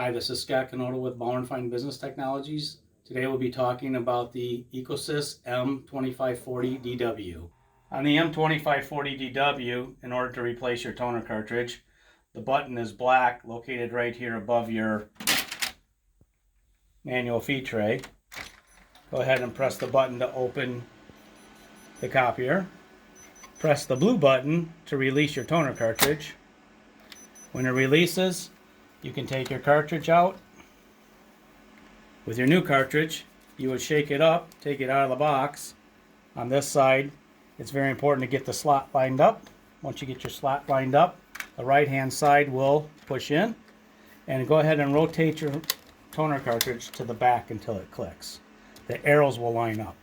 Hi, this is Scott Canoda with Bauer & Fine Business Technologies. Today we'll be talking about the EcoSys M2540 DW. On the M2540 DW, in order to replace your toner cartridge, the button is black, located right here above your manual feed tray. Go ahead and press the button to open the copier. Press the blue button to release your toner cartridge. When it releases, you can take your cartridge out. With your new cartridge, you would shake it up, take it out of the box. On this side, it's very important to get the slot lined up. Once you get your slot lined up, the right-hand side will push in. And go ahead and rotate your toner cartridge to the back until it clicks. The arrows will line up.